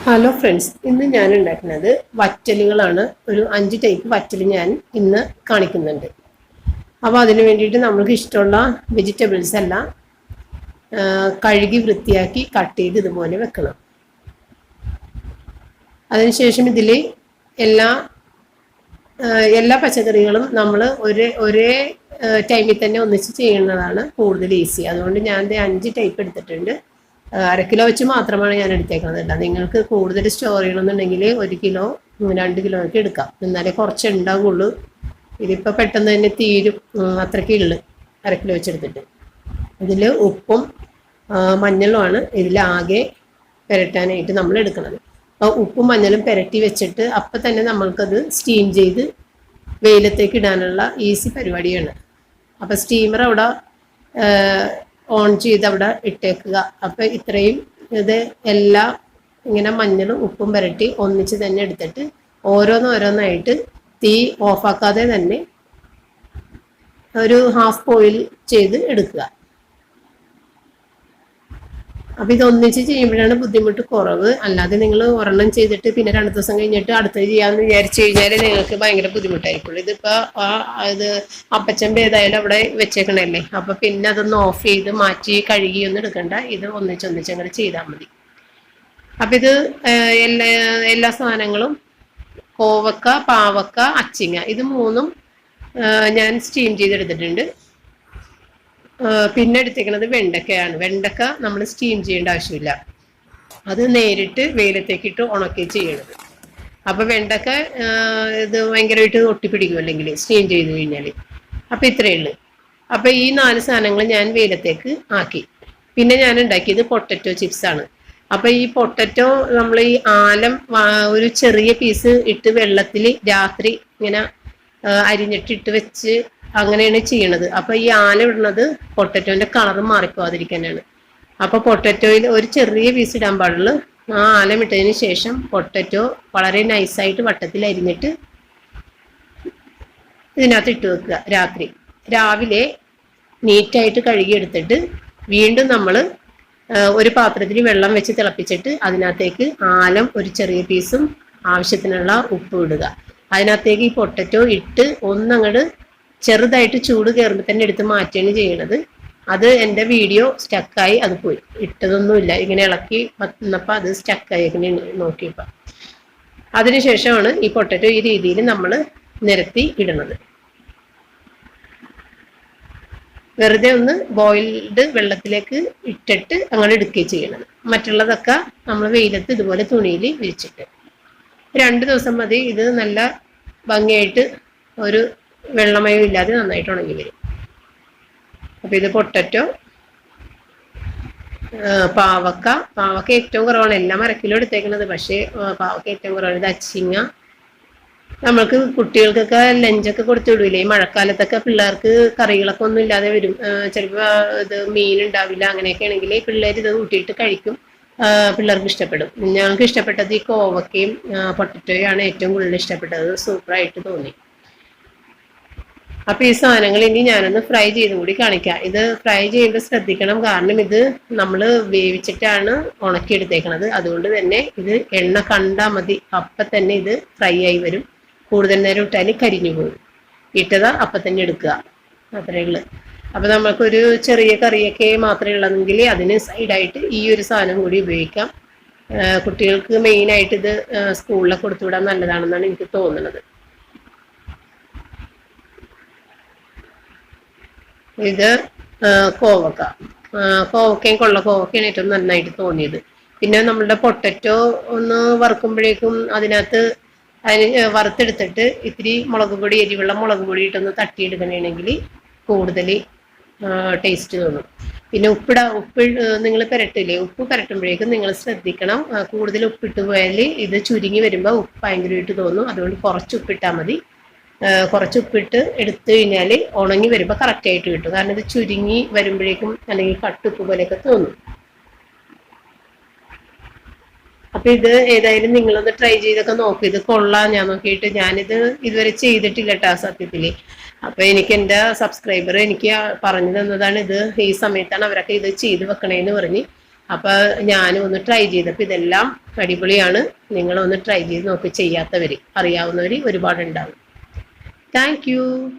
Hello friends, ഇന്ന് ഞാൻ ഉണ്ടാക്കുന്നത് വറ്റലുകളാണ്. ഒരു 5 ടൈപ്പ് വറ്റൽ ഞാൻ ഇന്ന് കാണിക്കുന്നുണ്ട്. അപ്പോൾ അതിന് വേണ്ടിയിട്ട് നമ്മൾക്ക് ഇഷ്ടമുള്ള വെജിറ്റബിൾസ് എല്ലാം കഴുകി വൃത്തിയാക്കി കട്ട് ചെയ്ത് ഇതുപോലെ വെക്കണം. അതിനുശേഷം ഇതിൽ എല്ലാ എല്ലാ പച്ചക്കറികളും നമ്മൾ ഒരേ ടൈമിൽ തന്നെ ഒന്നിച്ച് ചെയ്യുന്നതാണ് കൂടുതൽ ഈസി. അതുകൊണ്ട് ഞാൻ 5 ടൈപ്പ് എടുത്തിട്ടുണ്ട്. 1/2 കിലോ വെച്ച് മാത്രമാണ് ഞാൻ എടുത്തേക്കുന്നത്. നിങ്ങൾക്ക് കൂടുതൽ സ്റ്റോർ ചെയ്യണമെന്നുണ്ടെങ്കിൽ 1 കിലോ 2 കിലോ ഒക്കെ എടുക്കാം, എന്നാലേ കുറച്ച് ഉണ്ടാവുള്ളൂ. ഇതിപ്പോൾ പെട്ടെന്ന് തന്നെ തീരും, അത്രയ്ക്ക് ഉള്ളു 1/2 കിലോ വെച്ചെടുത്തിട്ട്. ഇതിൽ ഉപ്പും മഞ്ഞളുമാണ് ഇതിലാകെ പുരട്ടാനായിട്ട് നമ്മൾ എടുക്കുന്നത്. അപ്പോൾ ഉപ്പും മഞ്ഞളും പുരട്ടി വെച്ചിട്ട് അപ്പം തന്നെ നമ്മൾക്കത് സ്റ്റീം ചെയ്ത് വെയിലത്തേക്ക് ഇടാനുള്ള ഈസി പരിപാടിയാണ്. അപ്പോൾ സ്റ്റീമർ അവിടെ ഓൺ ചെയ്ത് അവിടെ ഇട്ടേക്കുക. അപ്പം ഇത്രയും ഇത് എല്ലാം ഇങ്ങനെ മഞ്ഞളും ഉപ്പും പുരട്ടി ഒന്നിച്ച് തന്നെ എടുത്തിട്ട് ഓരോന്നോരോന്നായിട്ട് തീ ഓഫാക്കാതെ തന്നെ ഒരു ഹാഫ് ബോയിൽ ചെയ്ത് എടുക്കുക. അപ്പം ഇതൊന്നിച്ച് ചെയ്യുമ്പോഴാണ് ബുദ്ധിമുട്ട് കുറവ്. അല്ലാതെ നിങ്ങൾ ഒരെണ്ണം ചെയ്തിട്ട് പിന്നെ 2 ദിവസം കഴിഞ്ഞിട്ട് അടുത്തത് ചെയ്യാമെന്ന് വിചാരിച്ചു കഴിഞ്ഞാൽ നിങ്ങൾക്ക് ഭയങ്കര ബുദ്ധിമുട്ടായിരിക്കുള്ളൂ. ഇതിപ്പോൾ ഇത് അപ്പച്ചമ്പ് ഏതായാലും അവിടെ വെച്ചേക്കണല്ലേ, അപ്പം പിന്നെ അതൊന്ന് ഓഫ് ചെയ്ത് മാറ്റി കഴുകിയൊന്നും എടുക്കണ്ട. ഇത് ഒന്നിച്ചൊന്നിച്ച് അങ്ങനെ ചെയ്താൽ മതി. അപ്പം ഇത് എല്ലാ സാധനങ്ങളും കോവക്ക, പാവക്ക, അച്ചിങ്ങ, ഇത് 3ഉം ഞാൻ സ്റ്റീം ചെയ്തെടുത്തിട്ടുണ്ട്. പിന്നെ എടുത്തേക്കുന്നത് വെണ്ടക്കയാണ്. വെണ്ടക്ക നമ്മൾ സ്റ്റീം ചെയ്യേണ്ട ആവശ്യമില്ല, അത് നേരിട്ട് വെയിലത്തേക്കിട്ട് ഉണക്കി ചെയ്യണത്. അപ്പം വെണ്ടക്ക ഇത് ഭയങ്കരമായിട്ട് ഒട്ടിപ്പിടിക്കും അല്ലെങ്കിൽ സ്റ്റീം ചെയ്ത് കഴിഞ്ഞാൽ. അപ്പം ഇത്രയേ ഉള്ളൂ. അപ്പം ഈ 4 സാധനങ്ങൾ ഞാൻ വെയിലത്തേക്ക് ആക്കി. പിന്നെ ഞാൻ ഉണ്ടാക്കിയത് പൊട്ടറ്റോ ചിപ്സാണ്. അപ്പം ഈ പൊട്ടറ്റോ നമ്മൾ ഈ ആലം ഒരു ചെറിയ പീസ് ഇട്ട് വെള്ളത്തിൽ രാത്രി ഇങ്ങനെ അരിഞ്ഞിട്ടിട്ട് വെച്ച് അങ്ങനെയാണ് ചെയ്യണത്. അപ്പൊ ഈ ആല ഇടുന്നത് പൊട്ടറ്റോന്റെ കളർ മാറിപ്പോവാതിരിക്കാനാണ്. അപ്പൊ പൊട്ടറ്റോയിൽ ഒരു ചെറിയ പീസ് ഇടാൻ പാടുള്ളൂ. ആ ആലം ഇട്ടതിന് ശേഷം പൊട്ടറ്റോ വളരെ നൈസായിട്ട് വട്ടത്തിൽ അരിഞ്ഞിട്ട് ഇതിനകത്ത് ഇട്ട് വെക്കുക. രാവിലെ നീറ്റായിട്ട് കഴുകിയെടുത്തിട്ട് വീണ്ടും നമ്മൾ ഒരു പാത്രത്തിൽ വെള്ളം വെച്ച് തിളപ്പിച്ചിട്ട് അതിനകത്തേക്ക് ആലം ഒരു ചെറിയ പീസും ആവശ്യത്തിനുള്ള ഉപ്പും ഇടുക. അതിനകത്തേക്ക് ഈ പൊട്ടറ്റോ ഇട്ട് ഒന്നങ്ങട് ചെറുതായിട്ട് ചൂട് കയറുമ്പോൾ തന്നെ എടുത്ത് മാറ്റുകയാണ് ചെയ്യണത്. അത് എൻ്റെ വീഡിയോ സ്റ്റക്കായി അത് പോയി, ഇട്ടതൊന്നുമില്ല. ഇങ്ങനെ ഇളക്കി വന്നപ്പോൾ അത് സ്റ്റക്കായി ഇങ്ങനെ നോക്കിയപ്പോൾ. അതിനുശേഷമാണ് ഈ പൊട്ടറ്റോ ഈ രീതിയിൽ നമ്മൾ നിരത്തി ഇടുന്നത്. വെറുതെ ഒന്ന് ബോയിൽഡ് വെള്ളത്തിലേക്ക് ഇട്ടിട്ട് അങ്ങനെ എടുക്കുകയും ചെയ്യണത്. മറ്റുള്ളതൊക്കെ നമ്മൾ വെയിലത്ത് ഇതുപോലെ തുണിയിൽ വിരിച്ചിട്ട് 2 ദിവസം മതി. ഇത് നല്ല ഭംഗിയായിട്ട് ഒരു വെള്ളമയം ഇല്ലാതെ നന്നായിട്ട് ഉണങ്ങി വരും. അപ്പം ഇത് പൊട്ടറ്റോ, പാവക്ക ഏറ്റവും കുറവാണ്. എല്ലാം 1/2 കിലോ എടുത്തേക്കുന്നത്, പക്ഷേ പാവക്ക ഏറ്റവും കുറവാണ്. ഇത് അച്ചിങ്ങ. നമ്മൾക്ക് കുട്ടികൾക്കൊക്കെ ലഞ്ചൊക്കെ കൊടുത്തു വിടൂലേ, ഈ മഴക്കാലത്തൊക്കെ പിള്ളേർക്ക് കറികളൊക്കെ ഒന്നും ഇല്ലാതെ വരും. ചിലപ്പോൾ ഇത് മീൻ ഉണ്ടാവില്ല. അങ്ങനെയൊക്കെ ആണെങ്കിൽ പിള്ളേർ ഇത് കൂട്ടിയിട്ട് കഴിക്കും, പിള്ളേർക്ക് ഇഷ്ടപ്പെടും. ഞങ്ങൾക്ക് ഇഷ്ടപ്പെട്ടത് ഈ കോവക്കയും പൊട്ടറ്റോയാണ് ഏറ്റവും കൂടുതൽ ഇഷ്ടപ്പെട്ടത്. സൂപ്പറായിട്ട് തോന്നി. അപ്പൊ ഈ സാധനങ്ങൾ ഇനി ഞാനൊന്ന് ഫ്രൈ ചെയ്തും കൂടി കാണിക്കാം. ഇത് ഫ്രൈ ചെയ്യുമ്പോൾ ശ്രദ്ധിക്കണം, കാരണം ഇത് നമ്മൾ വേവിച്ചിട്ടാണ് ഉണക്കിയെടുത്തേക്കണത്. അതുകൊണ്ട് തന്നെ ഇത് എണ്ണ കണ്ടാൽ മതി, അപ്പം തന്നെ ഇത് ഫ്രൈ ആയി വരും. കൂടുതൽ നേരം ഇട്ടാൽ കരിഞ്ഞു പോകും. ഇട്ടതാ അപ്പം തന്നെ എടുക്കുക, അത്രയേ ഉള്ളൂ. അപ്പം നമുക്കൊരു ചെറിയ കറിയൊക്കെ മാത്രമേ ഉള്ളതെങ്കിൽ അതിന് സൈഡായിട്ട് ഈ ഒരു സാധനം കൂടി ഉപയോഗിക്കാം. കുട്ടികൾക്ക് മെയിനായിട്ട് ഇത് സ്കൂളിലൊക്കെ കൊടുത്തുവിടാൻ നല്ലതാണെന്നാണ് എനിക്ക് തോന്നുന്നത്. ഇത് കോവക്കയും കോവക്കയാണ് ഏറ്റവും നന്നായിട്ട് തോന്നിയത്. പിന്നെ നമ്മളുടെ പൊട്ടറ്റോ ഒന്ന് വറുക്കുമ്പോഴേക്കും അതിനകത്ത് വറുത്തെടുത്തിട്ട് ഇത്തിരി മുളക് പൊടി, എരിവുള്ള മുളക് പൊടി ഇട്ടൊന്ന് തട്ടിയെടുക്കണമെങ്കിൽ കൂടുതൽ ടേസ്റ്റ് തോന്നും. പിന്നെ ഉപ്പ് നിങ്ങൾ പുരട്ടില്ലേ, ഉപ്പ് പുരട്ടുമ്പോഴേക്കും നിങ്ങൾ ശ്രദ്ധിക്കണം, കൂടുതൽ ഉപ്പിട്ട് പോയാൽ ഇത് ചുരുങ്ങി വരുമ്പോൾ ഉപ്പ് ഭയങ്കരമായിട്ട് തോന്നും. അതുകൊണ്ട് കുറച്ച് ഉപ്പിട്ടാൽ മതി. കുറച്ച് ഉപ്പിട്ട് എടുത്തു കഴിഞ്ഞാൽ ഉണങ്ങി വരുമ്പോൾ കറക്റ്റായിട്ട് കിട്ടും. കാരണം ഇത് ചുരുങ്ങി വരുമ്പോഴേക്കും അല്ലെങ്കിൽ കട്ടുപ്പ് പോലെയൊക്കെ തോന്നും. അപ്പം ഇത് ഏതായാലും നിങ്ങളൊന്ന് ട്രൈ ചെയ്തൊക്കെ നോക്കും. ഇത് കൊള്ളാം. ഞാൻ നോക്കിയിട്ട് ഞാനിത് ഇതുവരെ ചെയ്തിട്ടില്ല കേട്ടോ സത്യത്തിൽ. അപ്പം എനിക്ക് എൻ്റെ സബ്സ്ക്രൈബർ എനിക്ക് പറഞ്ഞു തന്നതാണ്. ഇത് ഈ സമയത്താണ് അവരൊക്കെ ഇത് ചെയ്ത് വെക്കണേന്ന് പറഞ്ഞ്. അപ്പോൾ ഞാനും ഒന്ന് ട്രൈ ചെയ്തപ്പോൾ ഇതെല്ലാം അടിപൊളിയാണ്. നിങ്ങളൊന്ന് ട്രൈ ചെയ്ത് നോക്കി, ചെയ്യാത്തവർ, അറിയാവുന്നവർ ഒരുപാടുണ്ടാവും. Thank you.